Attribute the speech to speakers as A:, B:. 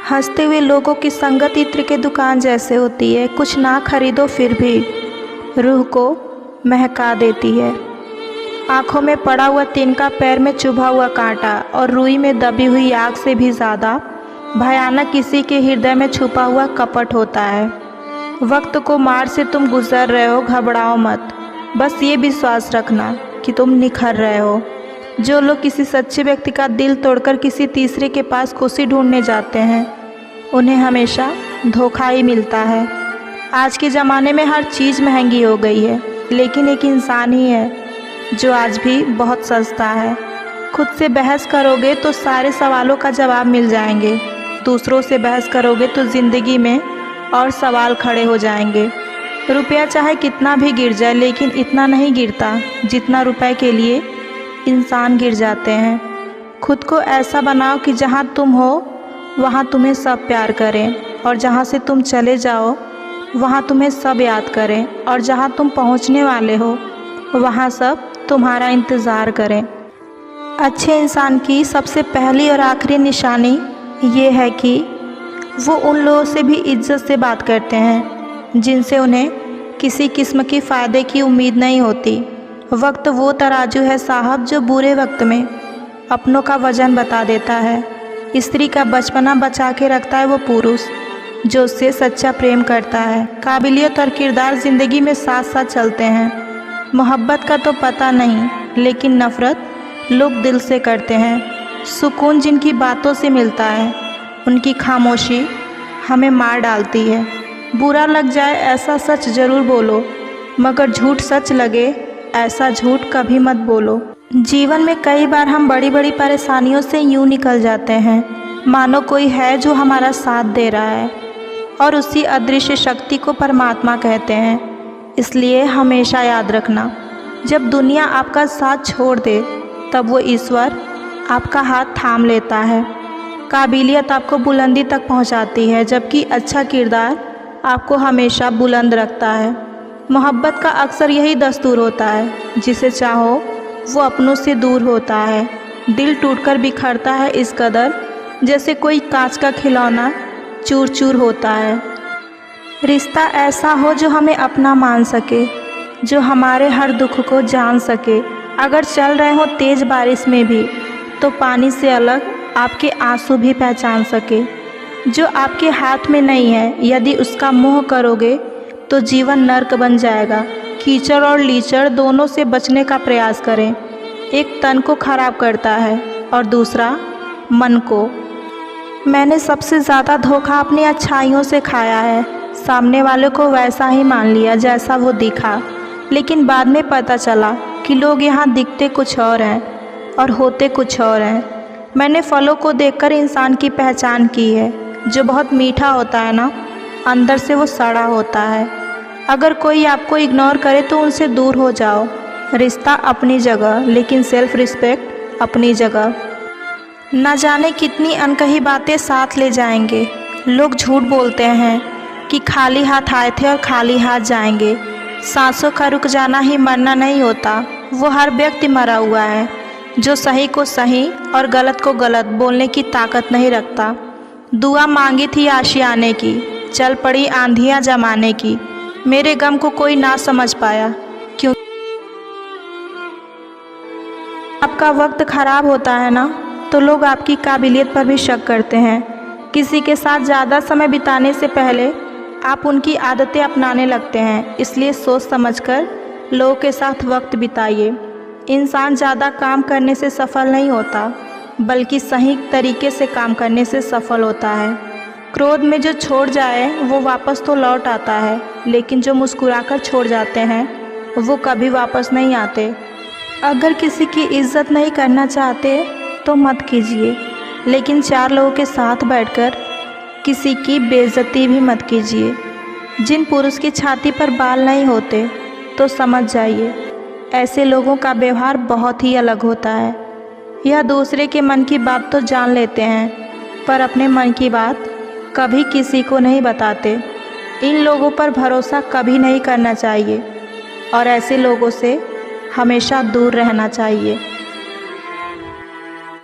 A: हंसते हुए लोगों की संगत इत्र के दुकान जैसे होती है, कुछ ना खरीदो फिर भी रूह को महका देती है। आँखों में पड़ा हुआ तिनका, पैर में चुभा हुआ कांटा और रुई में दबी हुई आग से भी ज़्यादा भयानक किसी के हृदय में छुपा हुआ कपट होता है। वक्त को मार से तुम गुजर रहे हो, घबराओ मत, बस ये विश्वास रखना कि तुम निखर रहे हो। जो लोग किसी सच्चे व्यक्ति का दिल तोड़कर किसी तीसरे के पास खुशी ढूंढने जाते हैं, उन्हें हमेशा धोखा ही मिलता है। आज के ज़माने में हर चीज़ महंगी हो गई है, लेकिन एक इंसान ही है जो आज भी बहुत सस्ता है। खुद से बहस करोगे तो सारे सवालों का जवाब मिल जाएंगे, दूसरों से बहस करोगे तो ज़िंदगी में और सवाल खड़े हो जाएंगे। रुपया चाहे कितना भी गिर जाए, लेकिन इतना नहीं गिरता जितना रुपए के लिए इंसान गिर जाते हैं। खुद को ऐसा बनाओ कि जहाँ तुम हो वहाँ तुम्हें सब प्यार करें, और जहाँ से तुम चले जाओ वहाँ तुम्हें सब याद करें, और जहाँ तुम पहुँचने वाले हो वहाँ सब तुम्हारा इंतज़ार करें। अच्छे इंसान की सबसे पहली और आखिरी निशानी ये है कि वो उन लोगों से भी इज्जत से बात करते हैं जिनसे उन्हें किसी किस्म की फ़ायदे की उम्मीद नहीं होती। वक्त वो तराजू है साहब जो बुरे वक्त में अपनों का वज़न बता देता है। स्त्री का बचपना बचा के रखता है वो पुरुष जो उससे सच्चा प्रेम करता है। काबिलियत और किरदार ज़िंदगी में साथ साथ चलते हैं। मोहब्बत का तो पता नहीं, लेकिन नफ़रत लोग दिल से करते हैं। सुकून जिनकी बातों से मिलता है, उनकी खामोशी हमें मार डालती है। बुरा लग जाए ऐसा सच ज़रूर बोलो, मगर झूठ सच लगे ऐसा झूठ कभी मत बोलो। जीवन में कई बार हम बड़ी बड़ी परेशानियों से यूँ निकल जाते हैं मानो कोई है जो हमारा साथ दे रहा है, और उसी अदृश्य शक्ति को परमात्मा कहते हैं। इसलिए हमेशा याद रखना, जब दुनिया आपका साथ छोड़ दे तब वो ईश्वर आपका हाथ थाम लेता है। काबिलियत आपको बुलंदी तक पहुंचाती है, जबकि अच्छा किरदार आपको हमेशा बुलंद रखता है। मोहब्बत का अक्सर यही दस्तूर होता है, जिसे चाहो वो अपनों से दूर होता है। दिल टूटकर बिखरता है इस कदर जैसे कोई कांच का खिलौना चूर चूर होता है। रिश्ता ऐसा हो जो हमें अपना मान सके, जो हमारे हर दुख को जान सके। अगर चल रहे हो तेज़ बारिश में भी तो पानी से अलग आपके आंसू भी पहचान सके। जो आपके हाथ में नहीं है, यदि उसका मोह करोगे तो जीवन नर्क बन जाएगा। कीचड़ और लीचड़ दोनों से बचने का प्रयास करें। एक तन को खराब करता है और दूसरा मन को। मैंने सबसे ज़्यादा धोखा अपनी अच्छाइयों से खाया है। सामने वाले को वैसा ही मान लिया जैसा वो दिखा, लेकिन बाद में पता चला कि लोग यहाँ दिखते कुछ और हैं और होते कुछ और हैं। मैंने फलों को देखकर इंसान की पहचान की है। जो बहुत मीठा होता है ना, अंदर से वो सड़ा होता है। अगर कोई आपको इग्नोर करे तो उनसे दूर हो जाओ। रिश्ता अपनी जगह, लेकिन सेल्फ रिस्पेक्ट अपनी जगह। न जाने कितनी अनकही बातें साथ ले जाएंगे। लोग झूठ बोलते हैं कि खाली हाथ आए थे और खाली हाथ जाएंगे। सांसों का रुक जाना ही मरना नहीं होता। वो हर व्यक्ति मरा हुआ है जो सही को सही और गलत को गलत बोलने की ताकत नहीं रखता। दुआ मांगी थी आशियाने की, चल पड़ी आंधियाँ जमाने की। मेरे गम को कोई ना समझ पाया, क्यों? आपका वक्त ख़राब होता है ना, तो लोग आपकी काबिलियत पर भी शक करते हैं। किसी के साथ ज़्यादा समय बिताने से पहले आप उनकी आदतें अपनाने लगते हैं। इसलिए सोच समझकर लोगों के साथ वक्त बिताइए। इंसान ज़्यादा काम करने से सफल नहीं होता, बल्कि सही तरीके से काम करने से सफल होता है। क्रोध में जो छोड़ जाए वो वापस तो लौट आता है, लेकिन जो मुस्कुराकर छोड़ जाते हैं वो कभी वापस नहीं आते। अगर किसी की इज्जत नहीं करना चाहते तो मत कीजिए, लेकिन चार लोगों के साथ बैठकर किसी की बेइज्जती भी मत कीजिए। जिन पुरुष की छाती पर बाल नहीं होते तो समझ जाइए ऐसे लोगों का व्यवहार बहुत ही अलग होता है। यह दूसरे के मन की बात तो जान लेते हैं, पर अपने मन की बात कभी किसी को नहीं बताते। इन लोगों पर भरोसा कभी नहीं करना चाहिए और ऐसे लोगों से हमेशा दूर रहना चाहिए।